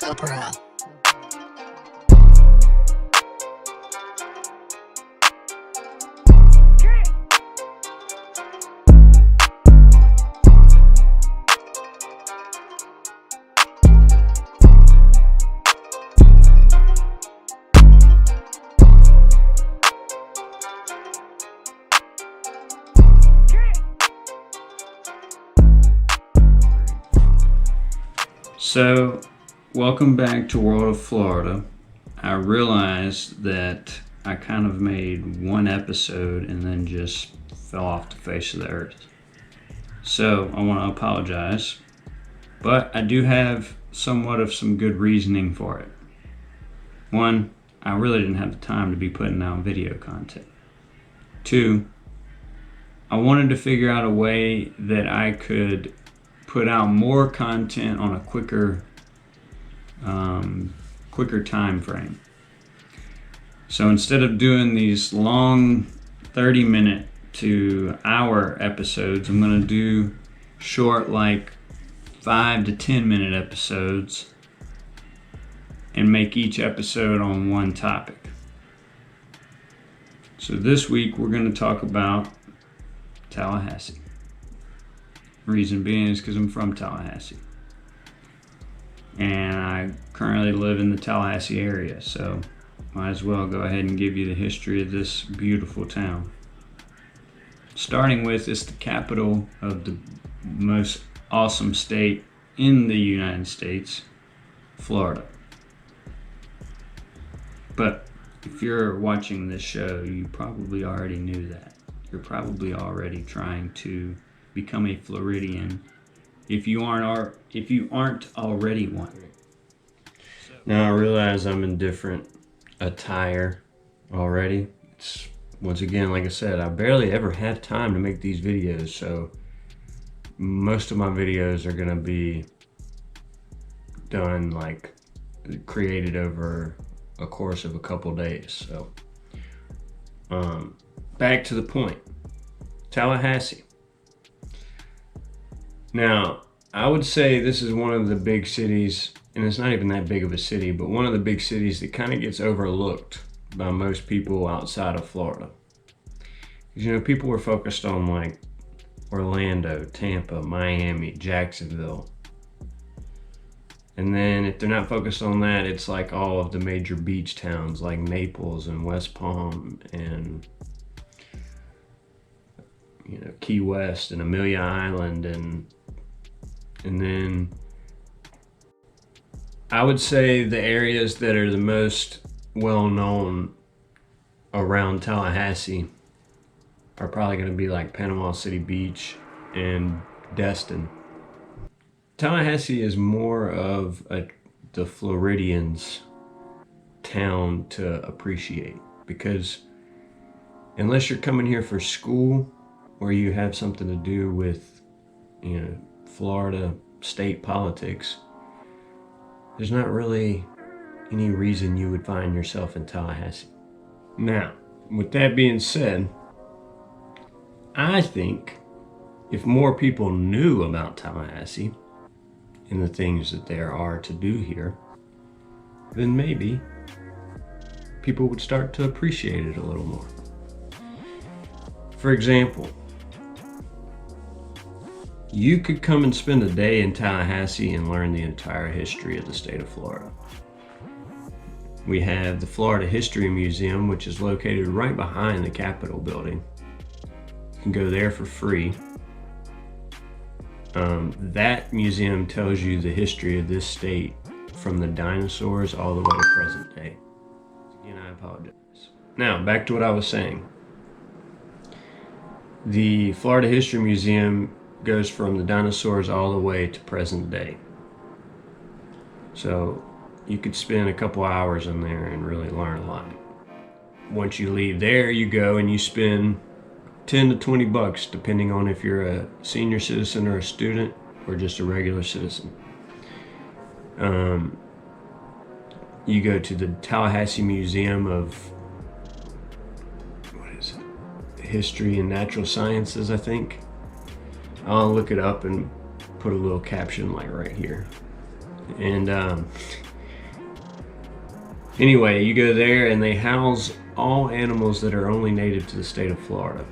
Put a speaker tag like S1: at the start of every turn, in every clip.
S1: opera.
S2: So, welcome back to World of Florida. I realized that I kind of made one episode and then just fell off the face of the earth. So, I want to apologize, but I do have somewhat of some good reasoning for it. One, I really didn't have the time to be putting out video content. Two, I wanted to figure out a way that I could put out more content on a quicker time frame. So instead of doing these long 30-minute to hour episodes, I'm going to do short, like 5 to 10-minute episodes, and make each episode on one topic. So this week we're going to talk about Tallahassee. Reason being is because I'm from Tallahassee. And I currently live in the Tallahassee area, so might as well go ahead and give you the history of this beautiful town. Starting with, it's the capital of the most awesome state in the United States, Florida. But if you're watching this show, you probably already knew that. You're probably already trying to become a Floridian if you aren't already one. Now I realize I'm in different attire already. It's, once again, like I said, I barely ever have time to make these videos, so most of my videos are gonna be done, like created over a course of a couple days. So back to the point. Tallahassee. Now, I would say this is one of the big cities, and it's not even that big of a city, but one of the big cities that kind of gets overlooked by most people outside of Florida. Because, you know, people were focused on like Orlando, Tampa, Miami, Jacksonville. And then if they're not focused on that, it's like all of the major beach towns like Naples and West Palm and, you know, Key West and Amelia Island, and then I would say the areas that are the most well known around Tallahassee are probably going to be like Panama City Beach and Destin. Tallahassee is more of the Floridians' town to appreciate, because unless you're coming here for school or you have something to do with, you know, Florida state politics, there's not really any reason you would find yourself in Tallahassee. Now, with that being said, I think if more people knew about Tallahassee and the things that there are to do here, then maybe people would start to appreciate it a little more. For example, you could come and spend a day in Tallahassee and learn the entire history of the state of Florida. We have the Florida History Museum, which is located right behind the Capitol building. You can go there for free. That museum tells you the history of this state from the dinosaurs all the way to present day. Again, I apologize. Now, back to what I was saying. The Florida History Museum goes from the dinosaurs all the way to present day. So you could spend a couple hours in there and really learn a lot. Once you leave there, you go and you spend 10 to 20 bucks, depending on if you're a senior citizen or a student or just a regular citizen. You go to the Tallahassee Museum of History and Natural Sciences, I think. I'll look it up and put a little caption like right here. And Anyway, you go there and they house all animals that are only native to the state of Florida.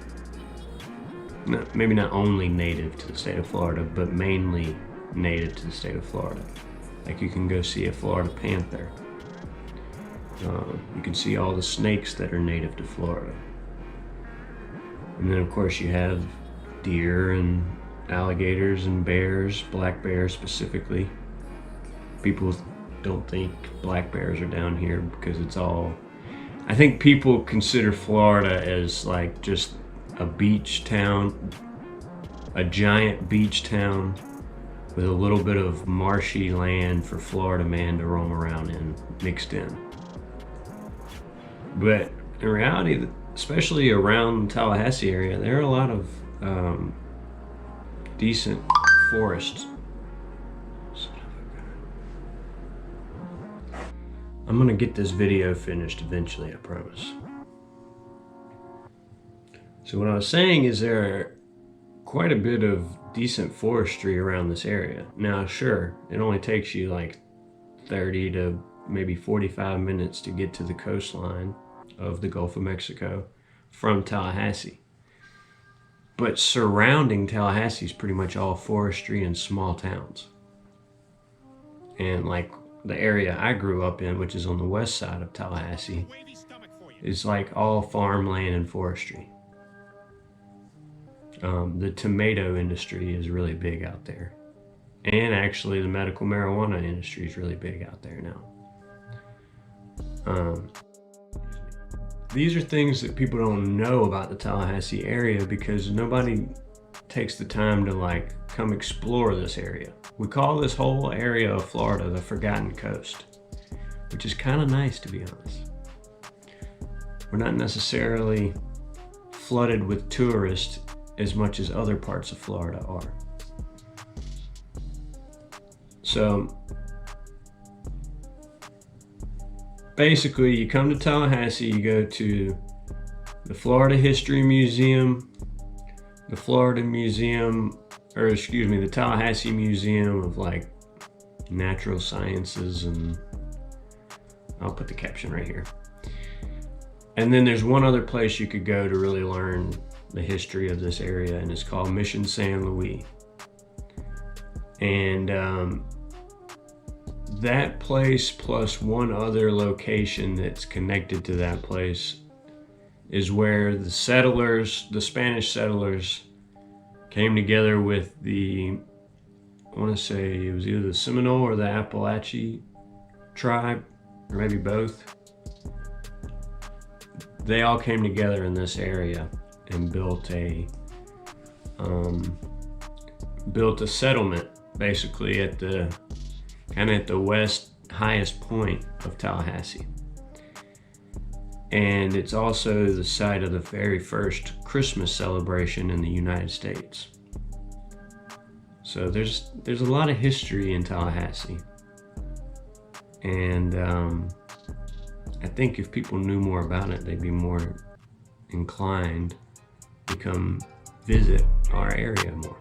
S2: No, maybe not only native to the state of Florida, but mainly native to the state of Florida. Like you can go see a Florida panther. You can see all the snakes that are native to Florida. And then of course you have deer and alligators and bears, black bears specifically. People don't think black bears are down here because it's all, I think people consider Florida as like just a beach town, a giant beach town with a little bit of marshy land for Florida man to roam around in, mixed in. But in reality, especially around the Tallahassee area, there are a lot of decent forests. I'm gonna get this video finished eventually, I promise. So what I was saying is there are quite a bit of decent forestry around this area. Now, sure, it only takes you like 30 to maybe 45 minutes to get to the coastline of the Gulf of Mexico from Tallahassee. But surrounding Tallahassee is pretty much all forestry and small towns. And like the area I grew up in, which is on the west side of Tallahassee, is like all farmland and forestry. The tomato industry is really big out there. And actually the medical marijuana industry is really big out there now. These are things that people don't know about the Tallahassee area because nobody takes the time to like come explore this area. We call this whole area of Florida the Forgotten Coast, which is kind of nice, to be honest. We're not necessarily flooded with tourists as much as other parts of Florida are. So basically, you come to Tallahassee, you go to the Florida History Museum, the Tallahassee Museum of like Natural Sciences, and I'll put the caption right here. And then there's one other place you could go to really learn the history of this area, and it's called Mission San Luis. And that place plus one other location that's connected to that place is where the settlers, the Spanish settlers, came together with the, I want to say it was either the Seminole or the Appalachian tribe, or maybe both. They all came together in this area and built a settlement basically at the west highest point of Tallahassee. And it's also the site of the very first Christmas celebration in the United States. So there's a lot of history in Tallahassee. And I think if people knew more about it, they'd be more inclined to come visit our area more.